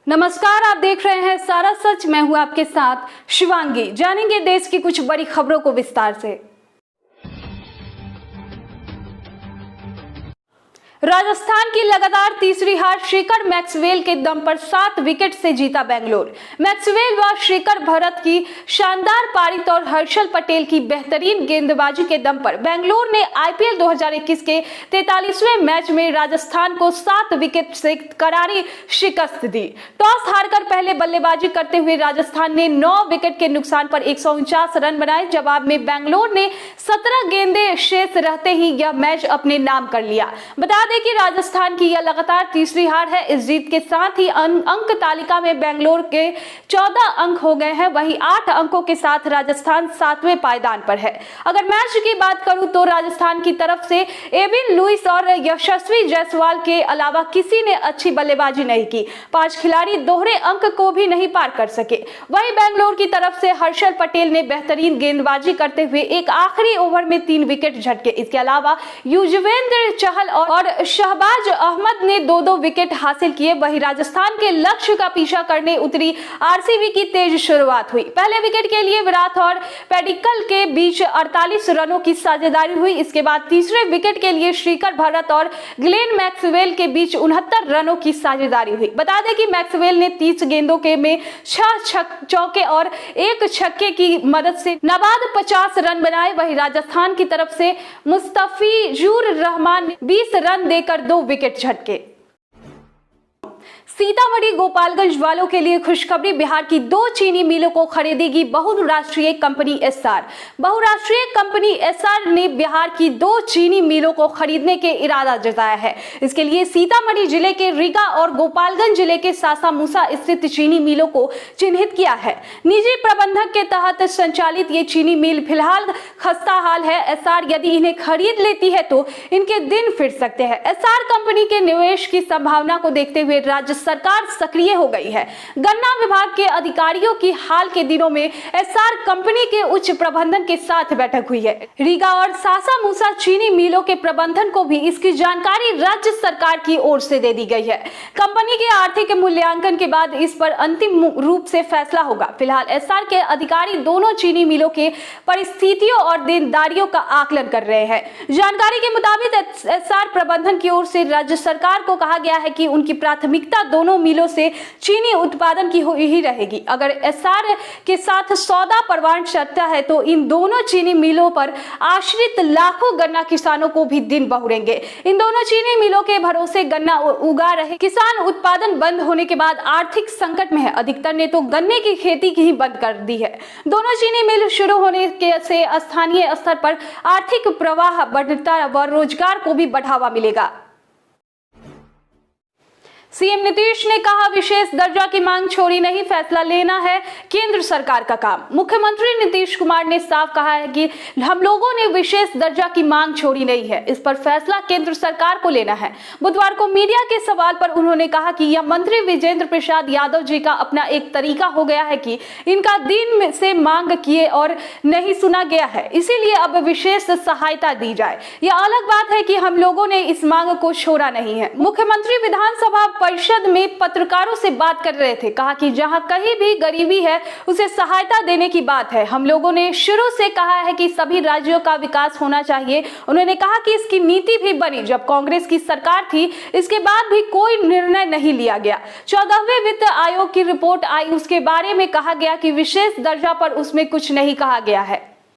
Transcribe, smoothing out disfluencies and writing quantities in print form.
नमस्कार, आप देख रहे हैं सारा सच। मैं हूं आपके साथ शिवांगी। जानेंगे देश की कुछ बड़ी खबरों को विस्तार से। राजस्थान की लगातार तीसरी हार, शिखर मैक्सवेल के दम पर 7 विकेट से जीता बेंगलोर। मैक्सवेल व शिखर भरत की शानदार पारी और हर्षल पटेल की बेहतरीन गेंदबाजी के दम पर बेंगलोर ने आईपीएल 2021 के 43वें मैच में राजस्थान को 7 विकेट से करारी शिकस्त दी। टॉस हारकर पहले बल्लेबाजी करते हुए राजस्थान ने 9 विकेट के नुकसान पर 149 रन बनाए। जवाब में बेंगलोर ने 17 गेंदें शेष रहते ही यह मैच अपने नाम कर लिया। बता कि राजस्थान की यह लगातार तीसरी हार है। इस जीत के साथ ही अंक तालिका में बेंगलोर के 14 अंक हो गए हैं। वहीं 8 अंकों के साथ राजस्थान 7वें पायदान पर है। अगर मैच की बात करूं तो राजस्थान की तरफ से एविन लुइस और यशस्वी जायसवाल के अलावा किसी ने अच्छी बल्लेबाजी नहीं की। 5 खिलाड़ी दोहरे अंक को भी नहीं पार कर सके। वहीं बेंगलोर की तरफ से हर्षल पटेल ने बेहतरीन गेंदबाजी करते हुए एक आखिरी ओवर में 3 विकेट झटके। इसके अलावा युजवेंद्र चहल और शहबाज अहमद ने 2-2 विकेट हासिल किए। वहीं राजस्थान के लक्ष्य का पीछा करने उतरी आरसीबी की तेज शुरुआत हुई। पहले विकेट के लिए विराट और पेडिक्कल के बीच 48 रनों की साझेदारी हुई। इसके बाद तीसरे विकेट के लिए शिखर भरत और ग्लेन मैक्सवेल के बीच 69 रनों की साझेदारी हुई। बता दें कि मैक्सवेल ने 30 गेंदों के में 6 चौके और 1 छक्के की मदद से नाबाद 50 रन बनाए। वहीं राजस्थान की तरफ से मुस्तफिजुर रहमान ने 20 रन देकर 2 विकेट झटके। सीतामढ़ी गोपालगंज वालों के लिए खुशखबरी, बिहार की 2 चीनी मिलों को खरीदेगी बहुराष्ट्रीय कंपनी एस्सार। बहुराष्ट्रीय कंपनी एस्सार ने बिहार की 2 चीनी मिलों को खरीदने के इरादा जताया है। इसके लिए सीतामढ़ी जिले के रीगा और गोपालगंज जिले के सासामुसा स्थित चीनी मिलों को चिन्हित किया है। निजी प्रबंधक के तहत संचालित ये चीनी मिल फिलहाल खस्ता हाल है। एस्सार यदि इन्हें खरीद लेती है तो इनके दिन फिर सकते हैं। एस्सार कंपनी के निवेश की संभावना को देखते हुए राज्य सरकार सक्रिय हो गई है। गन्ना विभाग के अधिकारियों की हाल के दिनों में एस्सार कंपनी के उच्च प्रबंधन के साथ बैठक हुई है। रीगा और सासामुसा चीनी मिलों के प्रबंधन को भी इसकी जानकारी राज्य सरकार की ओर से दे दी गई है। कंपनी के आर्थिक मूल्यांकन के बाद इस पर अंतिम रूप से फैसला होगा। फिलहाल एस्सार के अधिकारी दोनों चीनी मिलों के परिस्थितियों और देनदारियों का आकलन कर रहे हैं। जानकारी के मुताबिक एस्सार प्रबंधन की ओर से राज्य सरकार को कहा गया है कि उनकी प्राथमिकता दोनों मिलों से चीनी उत्पादन की ही रहेगी। अगर एस्सार के साथ सौदा परवान चलता है तो इन दोनों चीनी मिलों पर आश्रित लाखों गन्ना किसानों को भी दिन बहुरेंगे। इन दोनों चीनी मिलों के भरोसे गन्ना उगा रहे किसान उत्पादन बंद होने के बाद आर्थिक संकट में है। अधिकतर ने तो गन्ने की खेती ही बंद कर दी है। दोनों चीनी मिल शुरू होने से स्थानीय स्तर पर आर्थिक प्रवाह बढ़ता व रोजगार को भी बढ़ावा मिलेगा। सीएम नीतीश ने कहा, विशेष दर्जा की मांग छोड़ी नहीं, फैसला लेना है केंद्र सरकार का काम। मुख्यमंत्री नीतीश कुमार ने साफ कहा है कि हम लोगों ने विशेष दर्जा की मांग छोड़ी नहीं है, इस पर फैसला केंद्र सरकार को लेना है। बुधवार को मीडिया के सवाल पर उन्होंने कहा कि यह मंत्री विजेंद्र प्रसाद यादव जी का अपना एक तरीका हो गया है कि इनका दिन से मांग किए और नहीं सुना गया है, इसीलिए अब विशेष सहायता दी जाए। यह अलग बात है कि हम लोगों ने इस मांग को छोड़ा नहीं है। मुख्यमंत्री विधानसभा परिषद में पत्रकारों से बात कर रहे थे। कहा कि जहां कहीं भी गरीबी है उसे सहायता देने की बात है। हम लोगों ने शुरू से कहा है कि सभी राज्यों का विकास होना चाहिए। उन्होंने कहा कि इसकी नीति भी बनी जब कांग्रेस की सरकार थी, इसके बाद भी कोई निर्णय नहीं लिया गया। 14वें वित्त आयोग की रिपोर्ट आई, उसके बारे में कहा गया कि विशेष दर्जा पर उसमें कुछ नहीं कहा गया है।